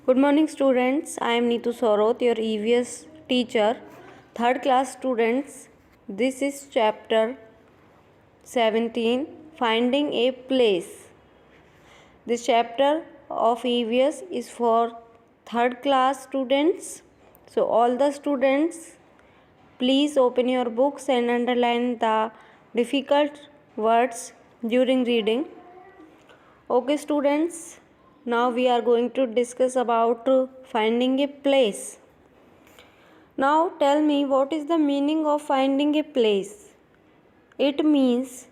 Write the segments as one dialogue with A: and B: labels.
A: Good morning students, I am Neetu Soroth, your EVS teacher. Third class students, this is chapter 17, Finding a Place. This chapter of EVS is for third class students. So all the students, please open your books and underline the difficult words during reading. Okay students, now we are going to discuss about finding a place. Now tell me, what is the meaning of finding a place? It means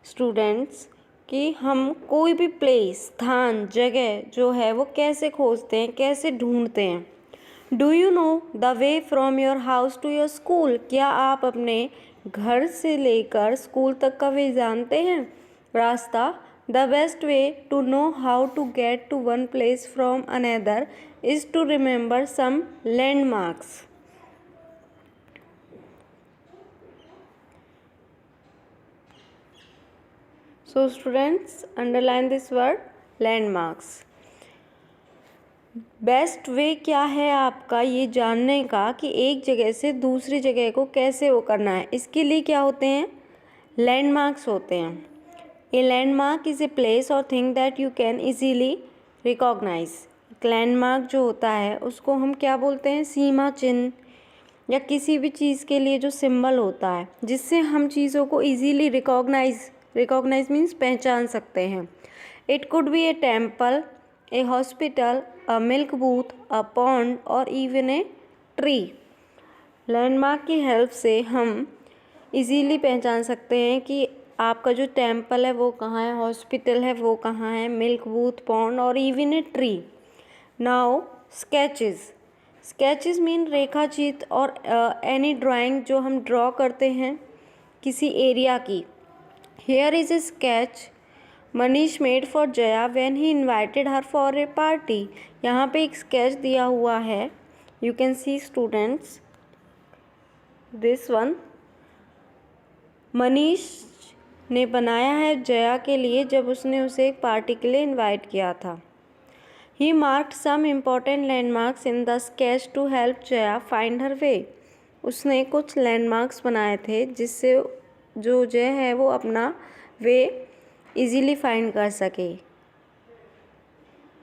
A: students कि हम कोई भी place, स्थान, जगह जो है वो कैसे खोजते हैं, कैसे ढूंढते हैं। Do you know the way from your house to your school? क्या आप अपने घर से लेकर स्कूल तक का वे जानते हैं रास्ता? The best way to know how to get to one place from another is to remember some landmarks. So students, underline this word landmarks. Best way क्या है आपका ये जानने का कि एक जगह से दूसरी जगह को कैसे वो करना है। इसके लिए क्या होते हैं? लैंडमार्क्स होते हैं। A landmark is a place or thing that you can easily recognize. Landmark जो होता है उसको हम क्या बोलते हैं? सीमा चिन्ह, या किसी भी चीज़ के लिए जो सिंबल होता है जिससे हम चीज़ों को इजीली रिकॉग्नाइज मीन्स पहचान सकते हैं। It could be A temple, A hospital, a milk booth, a pond और इवन ए ट्री। लैंडमार्क की हेल्प से हम इजीली पहचान सकते हैं कि आपका जो टेम्पल है वो कहाँ है, हॉस्पिटल है वो कहाँ है, मिल्क बूथ, पॉन्ड और even a tree. Now sketches mean रेखाचित्र और एनी ड्राइंग जो हम ड्रॉ करते हैं किसी एरिया की। Here is a sketch Manish made for Jaya when he invited her for a party. यहाँ पे एक स्केच दिया हुआ है, you can see students this one. Manish ने बनाया है जया के लिए जब उसने उसे एक पार्टी के लिए इनवाइट किया था। He marked some important landmarks in the sketch to help Jaya find her way. उसने कुछ लैंडमार्क्स बनाए थे जिससे जो जय है वो अपना वे इजीली फाइंड कर सके।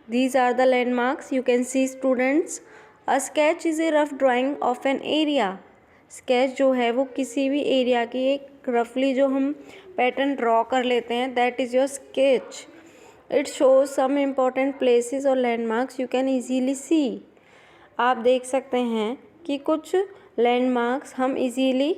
A: These are the landmarks you can see students. A sketch is a rough drawing of an area. Sketch जो है वो किसी भी एरिया की एक रफली जो हम पैटर्न ड्रॉ कर लेते हैं, that is your sketch. It shows some important places और landmarks you can easily see. आप देख सकते हैं कि कुछ लैंडमार्क्स हम इजीली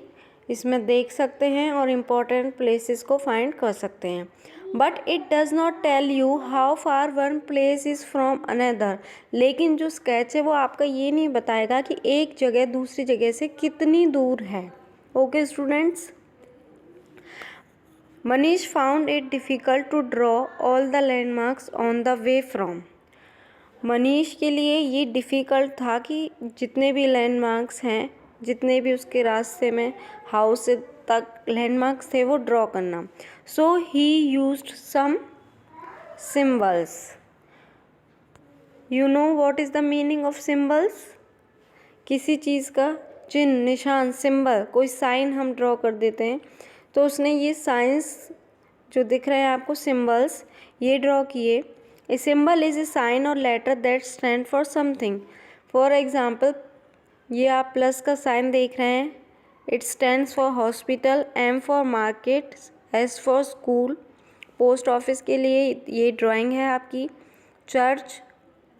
A: इसमें देख सकते हैं और इम्पॉर्टेंट प्लेसेस को फाइंड कर सकते हैं। But it does not tell you how far one place is from another. लेकिन जो स्केच है वो आपका ये नहीं बताएगा कि एक जगह दूसरी जगह से कितनी दूर है। Okay students, Manish found it difficult to draw all the landmarks on the way from. Manish के लिए ये डिफ़िकल्ट था कि जितने भी लैंडमार्क्स हैं, जितने भी उसके रास्ते में हाउस तक लैंडमार्क्स थे वो ड्रॉ करना। So he used some symbols. You know what is the meaning of symbols? किसी चीज़ का चिन्ह, निशान, सिंबल, कोई साइन हम ड्रॉ कर देते हैं तो उसने ये साइंस जो दिख रहे हैं आपको सिम्बल्स ये ड्रॉ किए। A symbol is a sign or letter that stand for something. For example ये आप प्लस का साइन देख रहे हैं, it stands for hospital, M for market, S for school. Post office के लिए ये ड्राइंग है आपकी। चर्च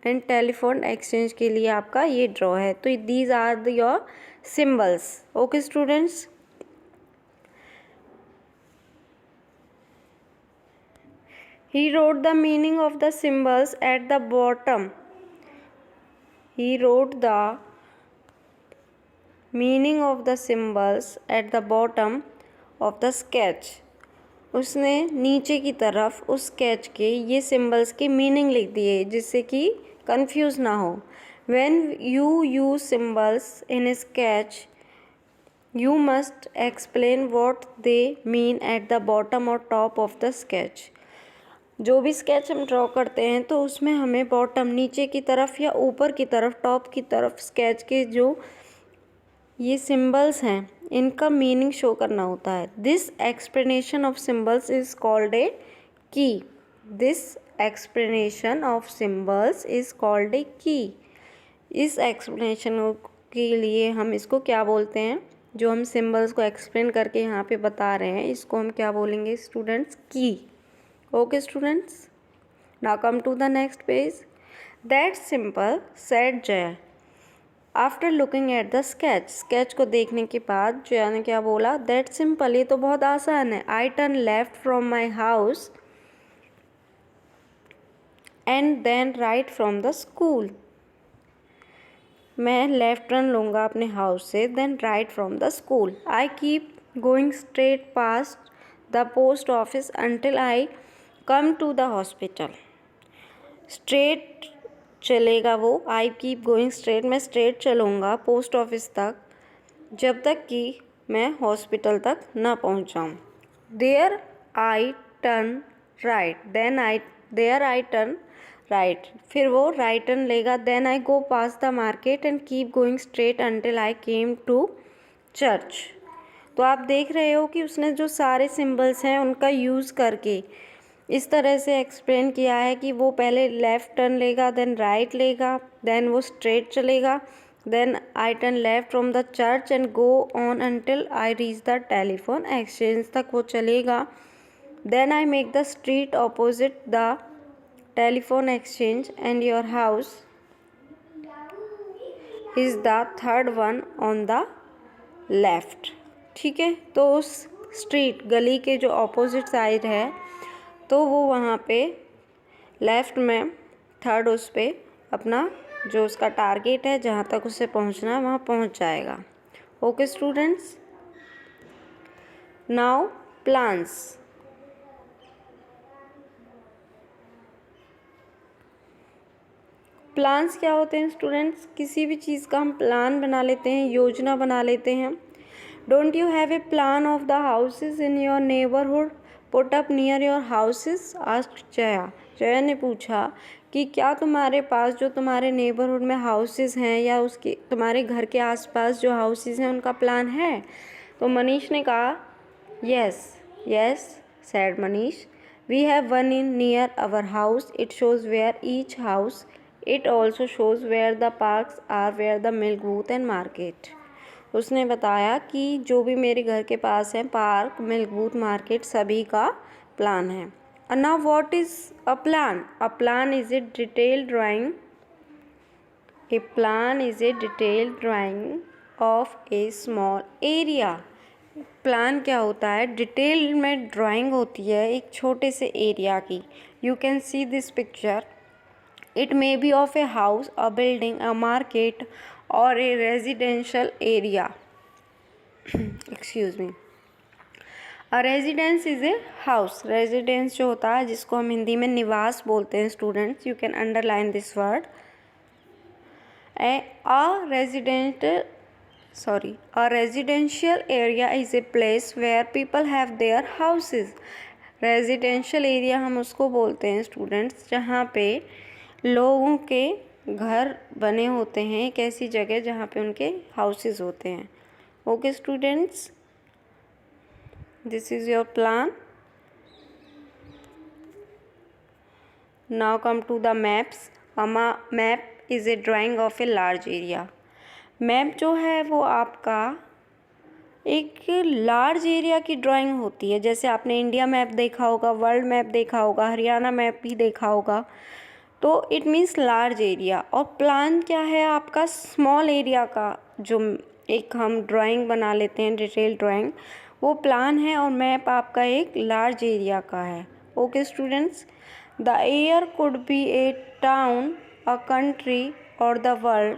A: एंड टेलीफोन एक्सचेंज के लिए आपका ये ड्रॉ है। तो these are your symbols. Okay students, he wrote the meaning of the symbols at the bottom. He wrote the meaning of the symbols at the bottom of the sketch. उसने नीचे की तरफ उस स्केच के ये symbols की meaning लिख दिए जिससे कि कंफ्यूज ना हो। When you use symbols in a sketch, you must explain what they mean at the bottom or top of the sketch. जो भी स्केच हम ड्रॉ करते हैं तो उसमें हमें बॉटम नीचे की तरफ या ऊपर की तरफ टॉप की तरफ स्केच के जो ये सिंबल्स हैं इनका मीनिंग शो करना होता है। This explanation of symbols is called a key. This explanation of symbols is called a key. इस एक्सप्लेनेशन के लिए हम इसको क्या बोलते हैं, जो हम सिंबल्स को एक्सप्लेन करके यहाँ पे बता रहे हैं इसको हम क्या बोलेंगे स्टूडेंट्स, की। Okay students, now come to the next page. That's simple said Jaya after looking at the sketch. Sketch को देखने के बाद जया ने क्या बोला, दैट सिंपल, ये तो बहुत आसान है। I turn left from my house and then right from the school. मैं लेफ्ट टर्न लूँगा अपने हाउस से, then right from the school. I keep going straight past the post office until I come to the hospital. Straight चलेगा वो, I keep going straight, मैं straight चलूँगा post office तक जब तक कि मैं हॉस्पिटल तक ना पहुँच जाऊँ। There I turn right, there I turn right, फिर वो राइट टर्न लेगा। Then I go past the market and keep going straight until I came to church. तो आप देख रहे हो कि उसने जो सारे सिंबल्स हैं उनका यूज़ करके इस तरह से एक्सप्लेन किया है कि वो पहले लेफ़्ट टर्न लेगा, देन राइट लेगा, देन वो स्ट्रेट चलेगा, then I turn left from the church and go on until I reach the telephone exchange तक वो चलेगा। Then I make the street opposite the telephone exchange and your house is the third one on the left. ठीक है, तो उस street गली के जो ऑपोजिट साइड है तो वो वहाँ पे लेफ़्ट में थर्ड उस पे अपना जो उसका टारगेट है जहाँ तक उसे पहुँचना है वहाँ पहुँच जाएगा। Okay students, now plans. Plans क्या होते हैं स्टूडेंट्स, किसी भी चीज़ का हम प्लान बना लेते हैं, योजना बना लेते हैं। Don't you have a plan of the houses in your neighbourhood put up near your houses, asked Jaya. Jaya ने पूछा कि क्या तुम्हारे पास जो तुम्हारे नेबरहुड में हाउसेज हैं या उसके तुम्हारे घर के आसपास जो हाउसेज हैं उनका प्लान है। तो मनीष ने कहा yes yes said Manish, we have one in near our house, it shows where each house, it also shows where the parks are, where the milk booth and market. उसने बताया कि जो भी मेरे घर के पास है पार्क, मिल्क बूथ, मार्केट सभी का प्लान है। Now what is a plan? A plan is a detailed drawing, A plan is a detailed drawing of A small area. Plan क्या होता है? डिटेल में ड्राइंग होती है एक छोटे से एरिया की। You can see this picture, it may be of a house, a building, a market और a residential area. Excuse me. A residence is a house. Residence जो होता है जिसको हम हिंदी में निवास बोलते हैं students, you can underline this word. A residential area is a place where people have their houses. Residential area हम उसको बोलते हैं स्टूडेंट्स जहाँ पे लोगों के घर बने होते हैं, एक ऐसी जगह जहाँ पे उनके हाउसेस होते हैं। Okay students, this is your plan. Now come to the maps. Map is a drawing of a large area. Map जो है वो आपका एक लार्ज एरिया की ड्राइंग होती है। जैसे आपने इंडिया मैप देखा होगा, वर्ल्ड मैप देखा होगा, हरियाणा मैप भी देखा होगा, तो इट मीन्स लार्ज एरिया। और प्लान क्या है आपका? स्मॉल एरिया का जो एक हम ड्राइंग बना लेते हैं, डिटेल ड्राइंग, वो प्लान है। और मैप आपका एक लार्ज एरिया का है। Okay students, the air could be A town, a country और द वर्ल्ड।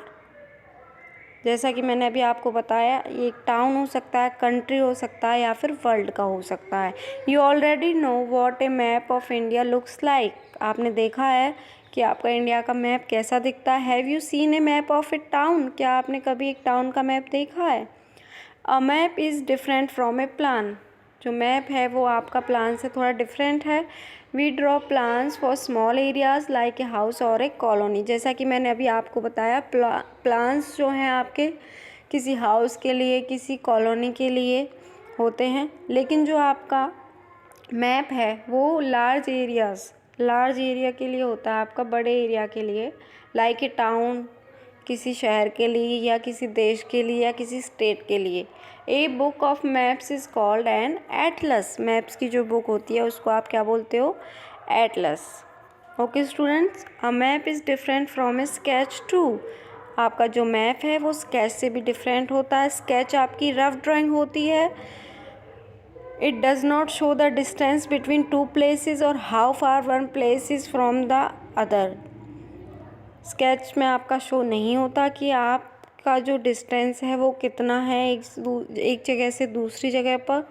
A: जैसा कि मैंने अभी आपको बताया, ये एक टाउन हो सकता है, कंट्री हो सकता है या फिर वर्ल्ड का हो सकता है। You already know what A map of India looks like. आपने देखा है कि आपका इंडिया का मैप कैसा दिखता है। Have you seen a map of a town? क्या आपने कभी एक टाउन का मैप देखा है? A map is different from a plan. जो मैप है वो आपका प्लान से थोड़ा डिफरेंट है। We draw plans for small areas like a house और ए कॉलोनी। जैसा कि मैंने अभी आपको बताया, प्लान्स जो हैं आपके किसी हाउस के लिए, किसी कॉलोनी के लिए होते हैं, लेकिन जो आपका मैप है वो लार्ज एरिया के लिए होता है, आपका बड़े एरिया के लिए, लाइक ए टाउन, किसी शहर के लिए या किसी देश के लिए या किसी स्टेट के लिए। A book of maps is called an Atlas. Maps की जो बुक होती है उसको आप क्या बोलते हो? Atlas. Okay students, a map is different from a sketch too. आपका जो मैप है वो स्केच से भी डिफरेंट होता है। स्केच आपकी रफ ड्राइंग होती है। It does not show the distance between two places और how far one place is from the other. Sketch में आपका शो नहीं होता कि आपका जो डिस्टेंस है वो कितना है एक जगह से दूसरी जगह पर।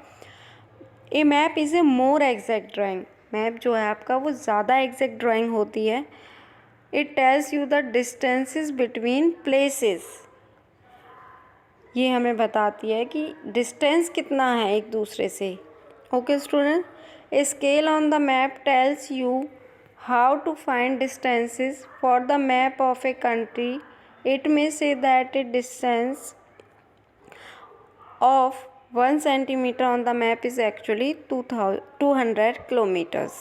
A: A map is a more exact drawing. Map जो है आपका वो ज़्यादा एग्जैक्ट ड्राइंग होती है। It tells you the distances between places. ये हमें बताती है कि डिस्टेंस कितना है एक दूसरे से। Okay student, a scale on the map tells you how to find distances for the map of a country. It may say that a distance of 1 centimeter on the map is actually 200 kilometers.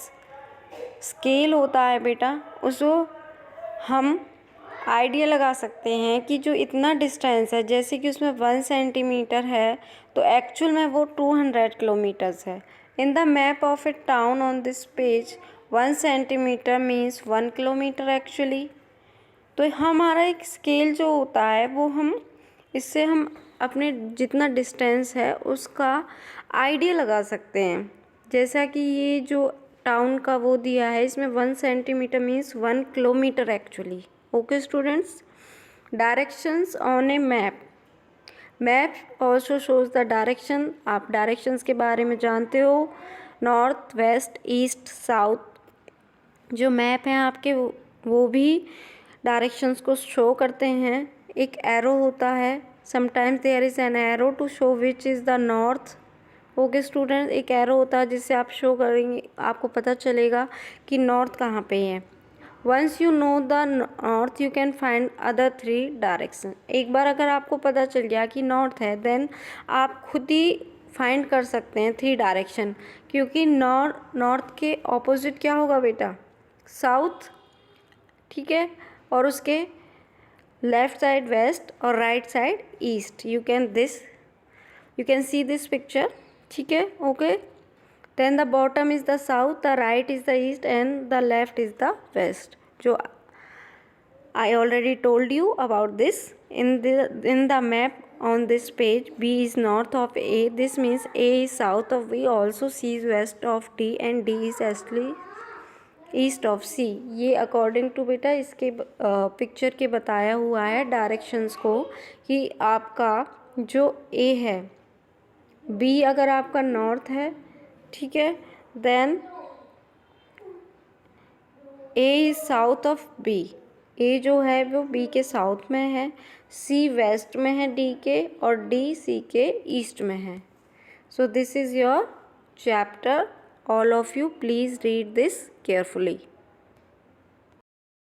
A: Scale होता है बेटा, उसको हम idea लगा सकते हैं कि जो इतना डिस्टेंस है, जैसे कि उसमें 1 सेंटीमीटर है तो एक्चुअल में वो 200 किलोमीटर्स है। In the map of a town on this page 1 centimetre means 1 kilometre actually. तो हमारा एक स्केल जो होता है वो इससे हम अपने जितना डिस्टेंस है उसका आइडिया लगा सकते हैं। जैसा कि ये जो टाउन का वो दिया है, इसमें 1 centimetre means 1 kilometre actually. Okay students, directions on A map also shows the direction. आप डायरेक्शंस के बारे में जानते हो, नॉर्थ, वेस्ट, ईस्ट, साउथ। जो मैप हैं आपके वो भी डायरेक्शंस को शो करते हैं। एक एरो होता है, sometimes there is an arrow to show which is the north. Okay student, एक एरो होता है जिससे आप शो करेंगे, आपको पता चलेगा कि नॉर्थ कहाँ पे है। Once you know the north you can find other 3 direction. एक बार अगर आपको पता चल गया कि नॉर्थ है, देन आप खुद ही फाइंड कर सकते हैं 3 डायरेक्शन, क्योंकि नॉर्थ के ऑपोजिट क्या होगा बेटा? साउथ, ठीक है, और उसके लेफ्ट साइड वेस्ट और right side east. You can see this picture, ठीक है। Okay, then the bottom is the south, the right is the east and the left is the west. जो I already told you about this. In the map on this page, B is north of A. This means A is south of B. Also C is west of D and D is actually east of C. ये according to बेटा इसके picture के बताया हुआ है directions को, कि आपका जो ए है, बी अगर आपका नॉर्थ है, ठीक है, then A is south of B. A जो है वो बी के साउथ में है, सी वेस्ट में है डी के, और डी सी के ईस्ट में है। So this is your chapter. All of you please read this carefully.